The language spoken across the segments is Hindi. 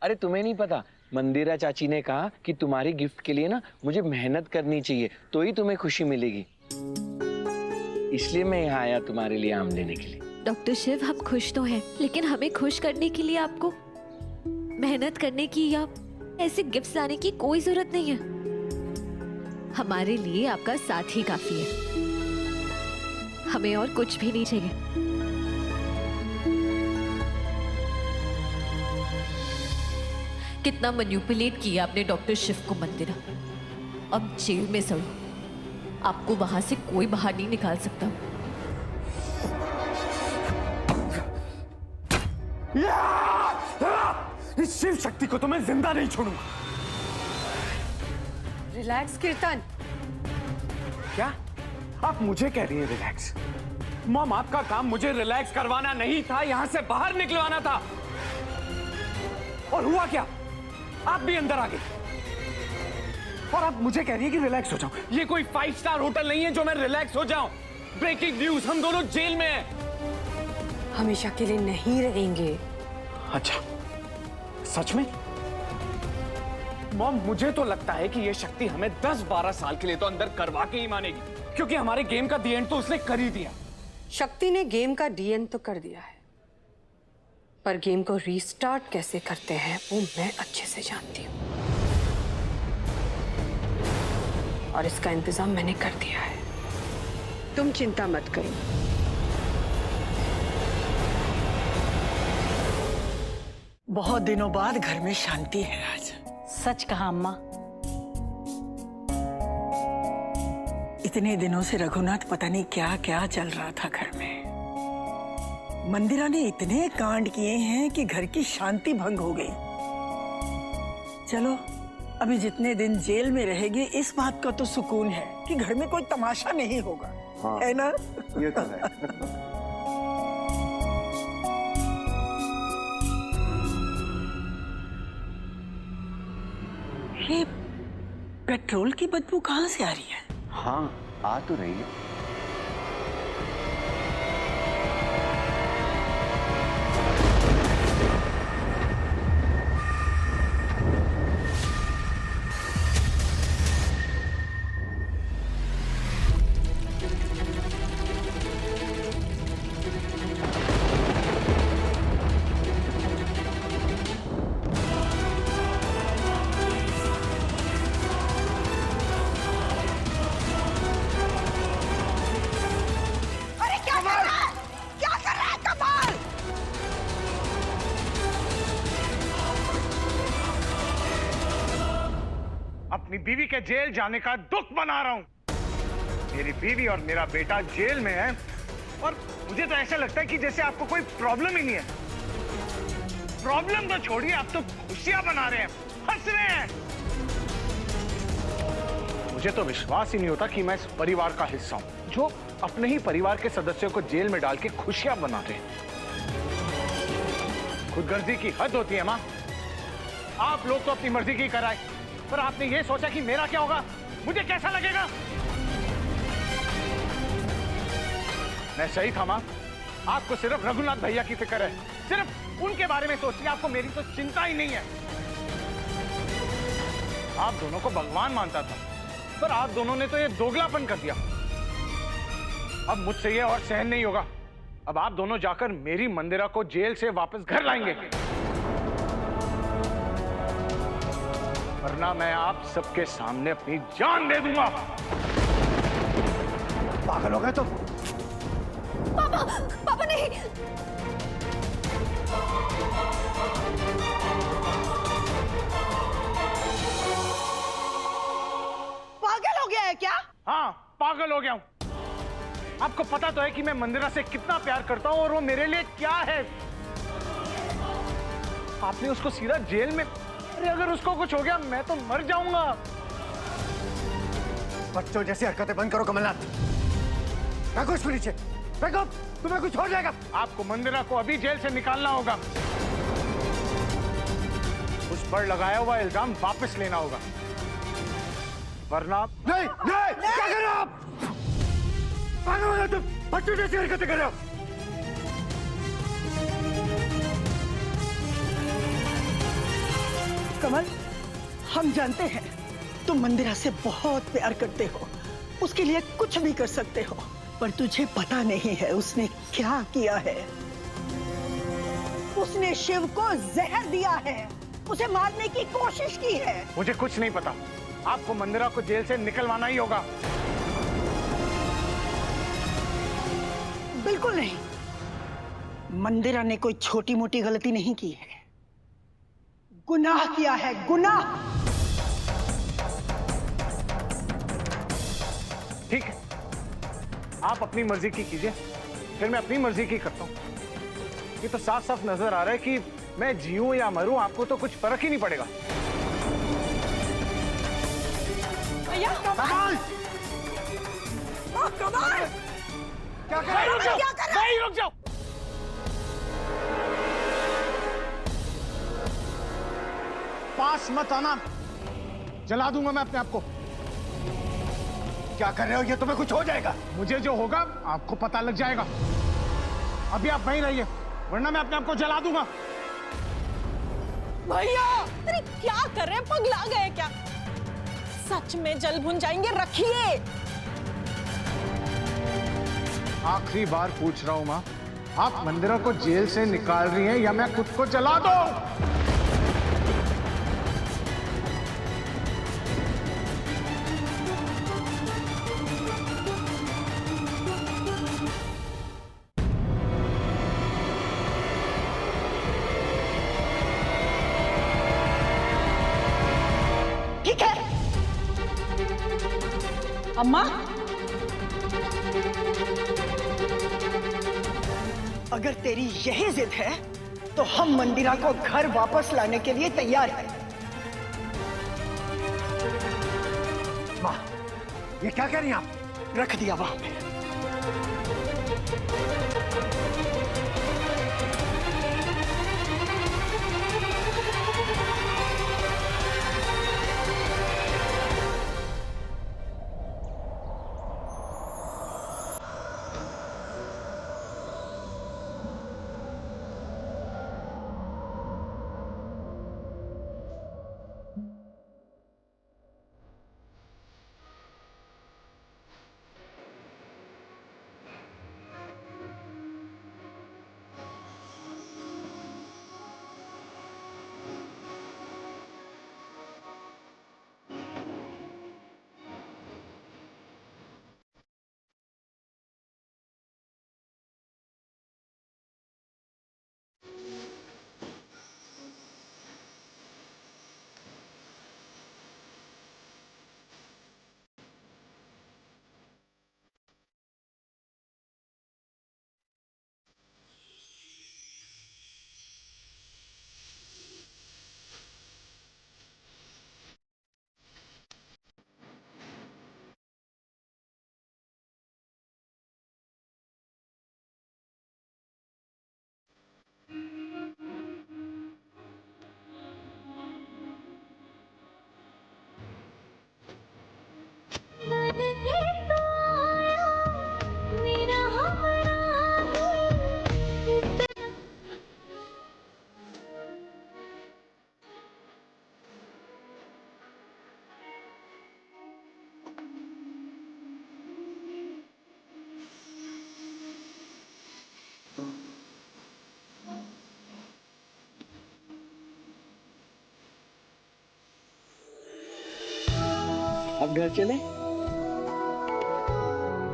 अरे तुम्हें नहीं पता, मंदिरा चाची ने कहा कि तुम्हारी गिफ्ट के लिए ना मुझे मेहनत करनी चाहिए, तो ही तुम्हें खुशी मिलेगी। इसलिए मैं यहाँ आया तुम्हारे लिए आम लेने के लिए। डॉक्टर शिव, हम खुश तो हैं, लेकिन हमें खुश करने के लिए आपको मेहनत करने की या ऐसे गिफ्ट्स लाने की कोई जरूरत नहीं है। हमारे लिए आपका साथ ही काफी है, हमें और कुछ भी नहीं चाहिए। कितना मैनिपुलेट किया आपने डॉक्टर शिव को मंदिरा। अब जेल में सड़ो, आपको वहां से कोई बाहर नहीं निकाल सकता। इस शिव शक्ति को तो मैं जिंदा नहीं छोड़ूंगा। रिलैक्स कीर्तन। क्या आप मुझे कह रही हैं रिलैक्स? मॉम, आपका काम मुझे रिलैक्स करवाना नहीं था, यहां से बाहर निकलवाना था। और हुआ क्या? आप भी अंदर आ गए और आप मुझे कह रही है कि रिलैक्स हो जाऊं। ये कोई 5 स्टार होटल नहीं है जो मैं रिलैक्स हो जाऊं। ब्रेकिंग न्यूज, हम दोनों जेल में हैं। हमेशा के लिए नहीं रहेंगे। अच्छा, सच में? मॉम, मुझे तो लगता है कि ये शक्ति हमें 10-12 साल के लिए तो अंदर करवा के ही मानेगी, क्योंकि हमारे गेम का दी एंड तो उसने कर ही दिया। शक्ति ने गेम का डी एंड तो कर दिया है, पर गेम को रीस्टार्ट कैसे करते हैं वो मैं अच्छे से जानती हूँ, और इसका इंतजाम मैंने कर दिया है। तुम चिंता मत करो। बहुत दिनों बाद घर में शांति है आज। सच कहा अम्मा। इतने दिनों से रघुनाथ पता नहीं क्या क्या चल रहा था घर में। मंदिरा ने इतने कांड किए हैं कि घर की शांति भंग हो गई। चलो, अभी जितने दिन जेल में रहेगी इस बात का तो सुकून है कि घर में कोई तमाशा नहीं होगा। हाँ, है ना? ये तो है। ये पेट्रोल की बदबू कहाँ से आ रही है? हाँ, आ तो रही है। अपनी बीवी के जेल जाने का दुख मना रहा हूं। मेरी बीवी और मेरा बेटा जेल में है और मुझे तो ऐसा लगता है कि जैसे आपको कोई प्रॉब्लम ही नहीं है। प्रॉब्लम तो छोड़िए, आप तो खुशियां मना रहे हैं, हंस रहे हैं। मुझे तो विश्वास ही नहीं होता कि मैं इस परिवार का हिस्सा हूं जो अपने ही परिवार के सदस्यों को जेल में डाल के खुशियां मनाते हैं। खुदगर्जी की हद होती है मां। आप लोग तो अपनी मर्जी की कराए, पर आपने ये सोचा कि मेरा क्या होगा, मुझे कैसा लगेगा? मैं सही था मां। आपको सिर्फ रघुनाथ भैया की फिक्र है, सिर्फ उनके बारे में सोचनी, आपको मेरी तो चिंता ही नहीं है। आप दोनों को भगवान मानता था, पर आप दोनों ने तो ये दोगलापन कर दिया। अब मुझसे ये और सहन नहीं होगा। अब आप दोनों जाकर मेरी मंदिरा को जेल से वापस घर लाएंगे, वरना मैं आप सबके सामने अपनी जान दे दूंगा। पागल हो गए तुम? पापा, पापा नहीं। पागल हो गया है क्या? हाँ, पागल हो गया हूं। आपको पता तो है कि मैं मंदिरा से कितना प्यार करता हूं और वो मेरे लिए क्या है। आपने उसको सीधा जेल में, अरे अगर उसको कुछ हो गया मैं तो मर जाऊंगा। बच्चों जैसी हरकतें बंद करो कमलनाथ। फेंको इसको नीचे, फेंको, तुम्हें कुछ हो जाएगा। आपको मंदिरा को अभी जेल से निकालना होगा। उस पर लगाया हुआ इल्जाम वापस लेना होगा, वरना नहीं, नहीं, क्या कर रहे हो आप? पागल हो गए तुम, बच्चों जैसी हरकतें कर रहे हो। कमल, हम जानते हैं तुम मंदिरा से बहुत प्यार करते हो, उसके लिए कुछ भी कर सकते हो, पर तुझे पता नहीं है उसने क्या किया है। उसने शिव को जहर दिया है, उसे मारने की कोशिश की है। मुझे कुछ नहीं पता, आपको मंदिरा को जेल से निकलवाना ही होगा। बिल्कुल नहीं, मंदिरा ने कोई छोटी मोटी गलती नहीं की है, गुनाह किया है, गुनाह। ठीक है, आप अपनी मर्जी की कीजिए, फिर मैं अपनी मर्जी की करता हूँ। ये तो साफ साफ नजर आ रहा है कि मैं जीऊं या मरूं, आपको तो कुछ फर्क ही नहीं पड़ेगा। भैया कमाल! कमाल, क्या कर रहे हो? क्या कर रहा है? रुक जाओ। पास मत आना, जला दूंगा मैं अपने आप को। क्या कर रहे हो? ये तुम्हें कुछ हो जाएगा। मुझे जो होगा आपको पता लग जाएगा। अभी आप वहीं रहिए, वरना मैं अपने आप को जला दूंगा। भैया, अरे क्या कर रहे हैं, पगला गए क्या? सच में जल भुन जाएंगे, रखिए। आखिरी बार पूछ रहा हूं माँ, आप मंदिरा को जेल से निकाल रही हैं या मैं खुद को जला दूं? ठीक है अम्मा, अगर तेरी यही जिद है तो हम मंदिरा को घर वापस लाने के लिए तैयार हैं। माँ, ये क्या कह रही हैं आप? रख दिया वहां पे। अब घर चले?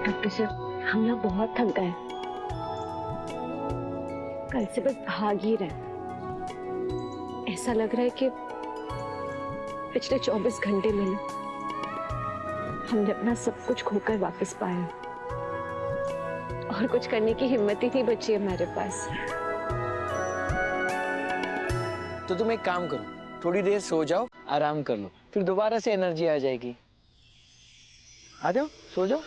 डॉक्टर साहब, हम लोग बहुत थक गए, कल से बस भाग ही रहे। ऐसा लग रहा है कि पिछले 24 घंटे में हमने अपना सब कुछ खोकर वापस पाया और कुछ करने की हिम्मत ही नहीं बची हमारे पास। तो तुम एक काम करो, थोड़ी देर सो जाओ, आराम कर लो, फिर दोबारा से एनर्जी आ जाएगी। आ जाओ, सो जाओ।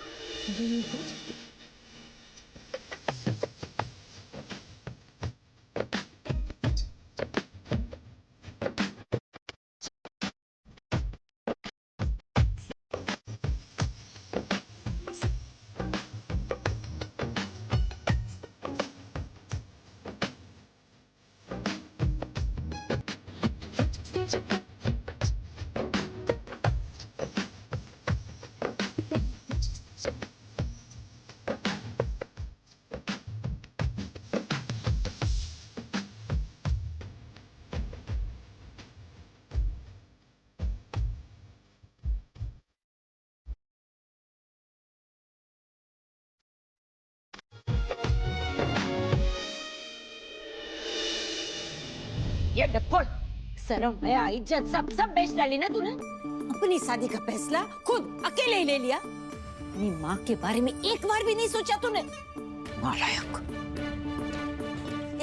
ये डफोड़, शर्म है, इज्जत सब बेच डाली ना तूने। अपनी शादी का फैसला खुद अकेले ही ले लिया। अपनी माँ के बारे में एक बार भी नहीं सोचा तूने। नालायक।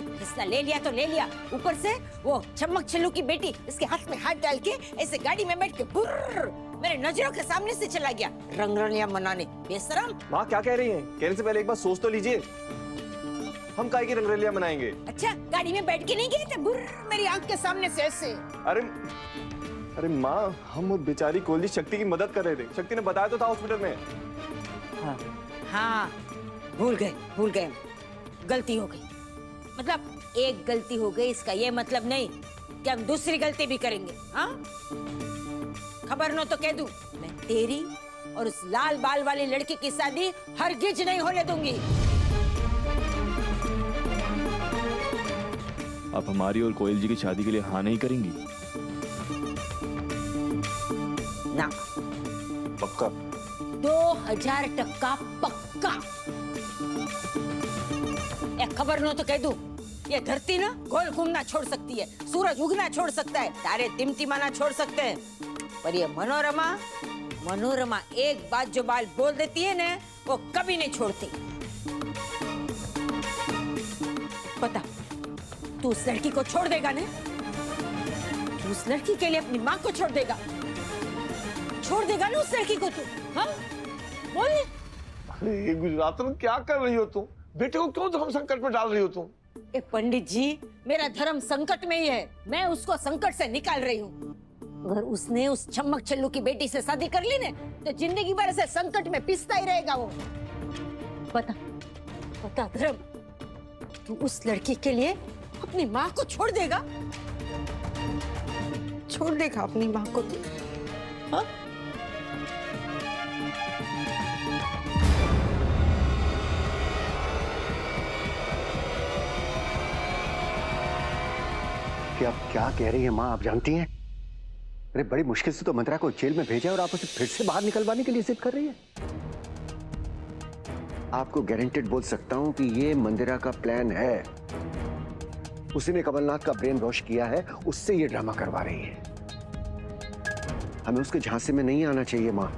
फैसला ले लिया तो ले लिया, ऊपर से वो चमक छल्लू की बेटी इसके हाथ में हाथ डाल के ऐसे गाड़ी में बैठ के बुर्र मेरे नजरों के सामने से चला गया रंगरलियां मनाने। बेशरम। माँ क्या कह रही हैं? कहने से पहले एक बार सोच तो लीजिए। हम काहे की रंगरलियां मनाएंगे? अच्छा, गाड़ी में बैठ के नहीं गए थे बुर्र मेरी आंख के सामने से ऐसे? अरे माँ, हम उस बेचारी कोली शक्ति की मदद कर रहे थे। शक्ति ने बताया तो था हॉस्पिटल में। हाँ, भूल गए, गलती हो गई। मतलब एक गलती हो गई, इसका ये मतलब नहीं कि हम दूसरी गलती भी करेंगे। हाँ, खबर न तो कह दूं, मैं तेरी और उस लाल बाल वाली लड़की की शादी हरगिज नहीं होने दूंगी। आप हमारी और कोयल जी की शादी के लिए हाँ नहीं करेंगी? ना। पक्का? 2000% पक्का। एक खबर न तो कह दूं, ये धरती ना गोल घूमना छोड़ सकती है, सूरज उगना छोड़ सकता है, तारे टिमटिमाना छोड़ सकते हैं, पर ये मनोरमा एक बात जो बाल बोल देती है ना, वो कभी नहीं छोड़ती। पता, तू उस लड़की को छोड़ देगा ना? तू उस लड़की के लिए अपनी माँ को छोड़ देगा ना उस लड़की को तू? हाँ, बोल। अरे गुजरात में क्या कर रही हो तुम? बेटे को क्यों धर्म संकट में डाल रही हो तुम? ए पंडित जी, मेरा धर्म संकट में ही है, मैं उसको संकट से निकाल रही हूँ। अगर उसने उस चमक छल्लू की बेटी से शादी कर ली ने, तो जिंदगी भर से संकट में पिसता ही रहेगा वो। पता धर्म, तू उस लड़की के लिए अपनी माँ को छोड़ देगा अपनी माँ को तू? हाँ? कि आप क्या कह रही हैं माँ, आप जानती हैं? अरे बड़ी मुश्किल से तो मंत्रा को जेल में भेजा और आप उसे फिर से बाहर निकलवाने के लिए जिद कर रही है। आपको गारंटेड बोल सकता हूं कि ये मंदिरा का प्लान है। उसी ने कमलनाथ का ब्रेन वॉश किया है, उससे ये ड्रामा करवा रही है। हमें उसके झांसे में नहीं आना चाहिए माँ।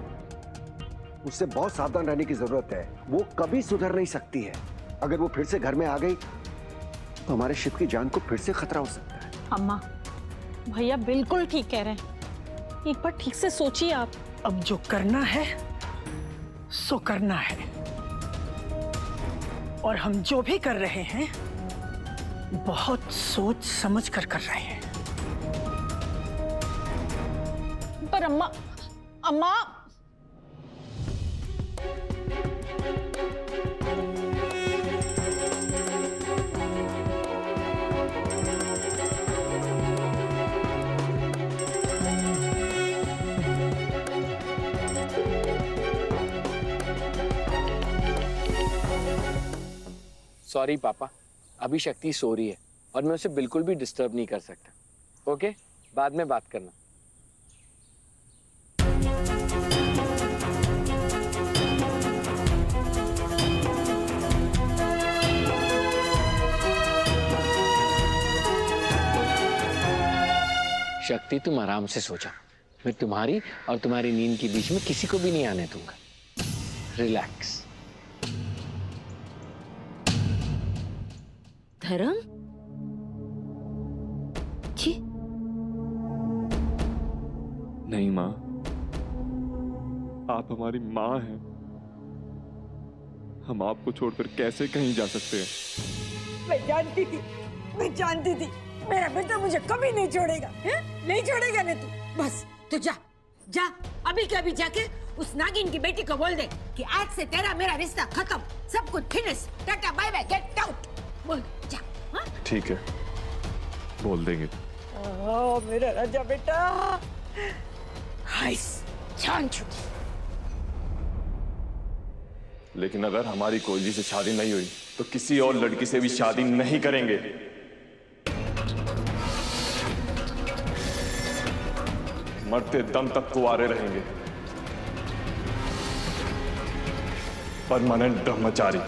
उससे बहुत सावधान रहने की जरूरत है। वो कभी सुधर नहीं सकती है। अगर वो फिर से घर में आ गई तो हमारे शिव की जान को फिर से खतरा हो सकता है। अम्मा, भैया बिल्कुल ठीक कह रहे हैं, एक बार ठीक से सोचिए आप। अब जो करना है सो करना है, और हम जो भी कर रहे हैं बहुत सोच समझ कर रहे हैं। पर अम्मा सॉरी पापा, अभी शक्ति सो रही है और मैं उसे बिल्कुल भी डिस्टर्ब नहीं कर सकता। ओके, बाद में बात करना। शक्ति, तुम आराम से सो जाओ। मैं तुम्हारी और तुम्हारी नींद के बीच में किसी को भी नहीं आने दूंगा। रिलैक्स। धर्म जी? नहीं माँ, आप हमारी माँ हैं। हम आपको छोड़कर कैसे कहीं जा सकते हैं? मैं जानती थी मेरा बेटा मुझे कभी नहीं छोड़ेगा। नहीं छोड़ेगा ना तू? बस तू जा अभी के अभी जाके उस नागिन की बेटी को बोल दे कि आज से तेरा मेरा रिश्ता खत्म, सब कुछ finish, tata bye bye, get out. बोल जा। हाँ? ठीक है, बोल देंगे। मेरा राजा बेटा, जान छुटी। लेकिन अगर हमारी कोयली से शादी नहीं हुई तो किसी और लड़की से भी शादी नहीं करेंगे। मरते दम तक कुंवारे रहेंगे। परमानेंट ब्रह्मचारी।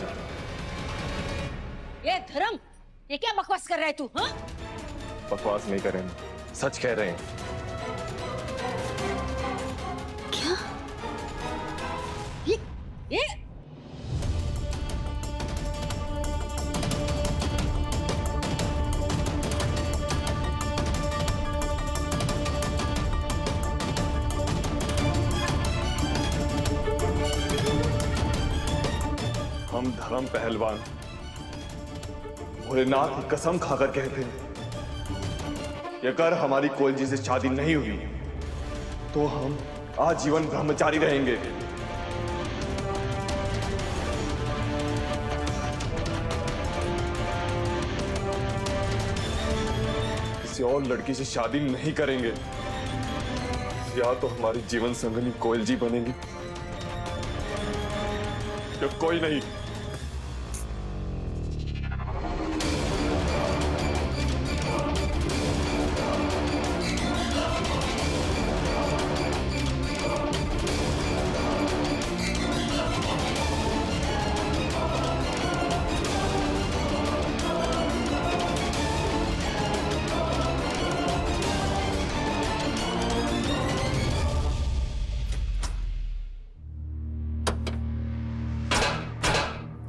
ये धर्म, ये क्या बकवास कर रहा है तू? हाँ? बकवास नहीं करें, सच कह रहे हैं। क्या? ये हम धर्म पहलवान भोलेनाथ की कसम खाकर कहते हैं कि अगर हमारी कोलजी से शादी नहीं हुई तो हम आजीवन ब्रह्मचारी रहेंगे। किसी और लड़की से शादी नहीं करेंगे, या तो हमारी जीवन संगनी कोलजी बनेगी या कोई नहीं।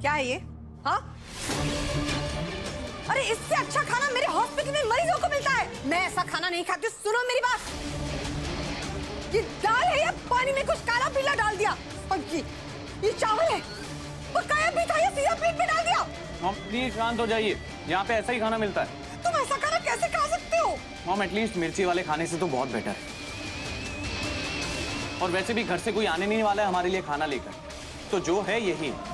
क्या है ये? हाँ? अरे इससे अच्छा खाना मेरे हॉस्पिटल में मरीजों को मिलता है। मैं ऐसा खाना नहीं खाती। सुनो मेरी बात। ये दाल है या पानी में कुछ काला पीला डाल दिया? और ये चावल है, पकाया भी था या सीधा पेट में डाल दिया? मॉम प्लीज शांत हो जाइए, यहाँ पे ऐसा ही खाना मिलता है। तुम ऐसा खाना कैसे खा सकते हो? मॉम एटलीस्ट मिर्ची वाले खाने से तो बहुत बेटर है। और वैसे भी घर से कोई आने नहीं वाला है हमारे लिए खाना लेकर, तो जो है यही है।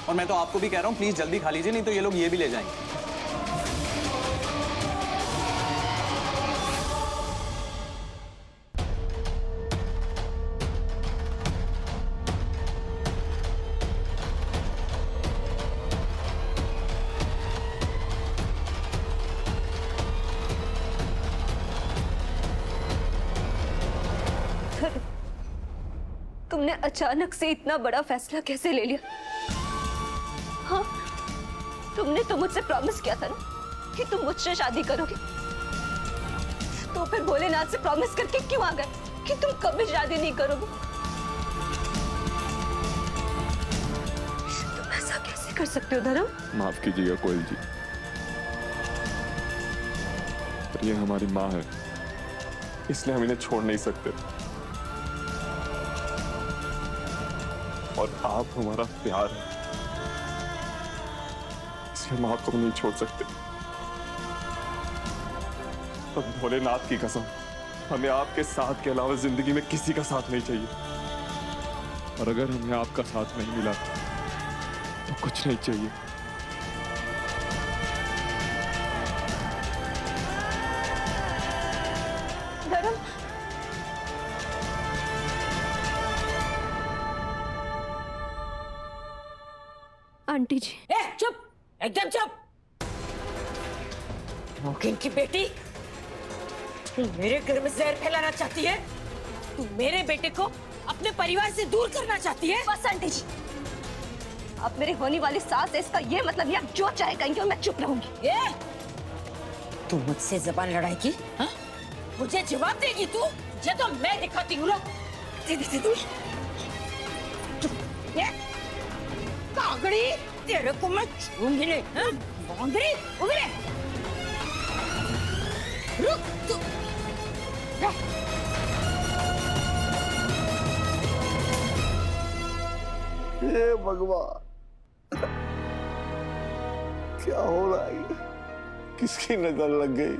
और मैं तो आपको भी कह रहा हूँ प्लीज जल्दी खा लीजिए, नहीं तो ये लोग ये भी ले जाएंगे। तुमने अचानक से इतना बड़ा फैसला कैसे ले लिया? हाँ, तुमने तो मुझसे प्रॉमिस किया था ना कि तुम मुझसे शादी करोगे। तो फिर भोलेनाथ से प्रॉमिस करके क्यों आ गए कि तुम कभी शादी नहीं करोगे? तुम ऐसा कैसे कर सकते हो धर्म? माफ कीजिएगा कोयल जी, पर ये हमारी माँ है, इसलिए हम इन्हें छोड़ नहीं सकते। और आप हमारा प्यार है, इसलिए हम आपको नहीं छोड़ सकते। तो भोलेनाथ की कसम, हमें आपके साथ के अलावा जिंदगी में किसी का साथ नहीं चाहिए। और अगर हमें आपका साथ नहीं मिला तो कुछ नहीं चाहिए। धर्म, आंटी जी। चुप, एकदम चुप। मोकिन की बेटी, तू मेरे घर में जहर फैलाना चाहती है? तू मेरे बेटे को अपने परिवार से दूर करना चाहती है? बस आंटी जी, आप मेरी होने वाली सास है, इसका ये मतलब नहीं आप जो चाहे कहेंगे और मैं चुप रहूंगी। तू मुझसे जबान लड़ाएगी? हाँ? मुझे जवाब देगी तू? ये तो मैं दिखाती हूँ। कागड़ी, तेरे को मैं छूंगी नहीं। हाँ? बांदरी, उगरे। रुक तू। हे भगवान, क्या हो रहा है? किसकी नजर लग गई?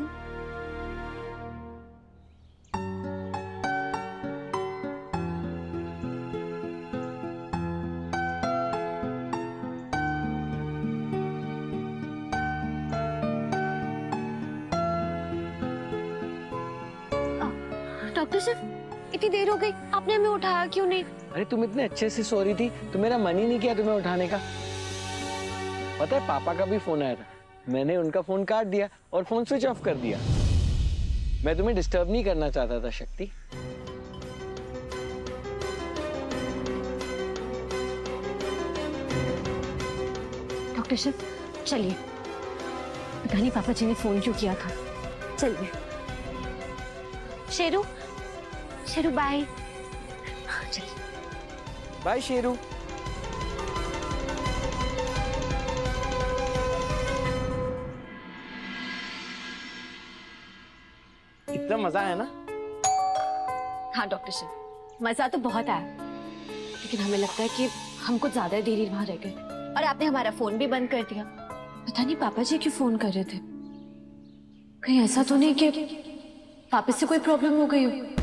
डॉक्टर साहब, इतनी देर हो गई, आपने हमें उठाया क्यों नहीं? अरे तुम इतने अच्छे से सो रही थी तो मेरा मन ही नहीं किया तुम्हें उठाने का। पता है पापा का भी फोन आया था, मैंने उनका फोन काट दिया और फोन स्विच ऑफ कर दिया। मैं तुम्हें डिस्टर्ब नहीं करना चाहता था शक्ति। डॉक्टर साहब चलिए, पता नहीं पापा जी ने फोन क्यों किया था। चलिए शेरू, शेरू बाय। चलिए बाय शेरू। इतना मजा आया ना? हाँ डॉक्टर शेर, मजा तो बहुत आया, लेकिन हमें लगता है कि हम कुछ ज्यादा देरी वहां रह गए और आपने हमारा फोन भी बंद कर दिया। पता नहीं पापा जी क्यों फोन कर रहे थे। कहीं ऐसा तो नहीं कि वापस से कोई प्रॉब्लम हो गई हो।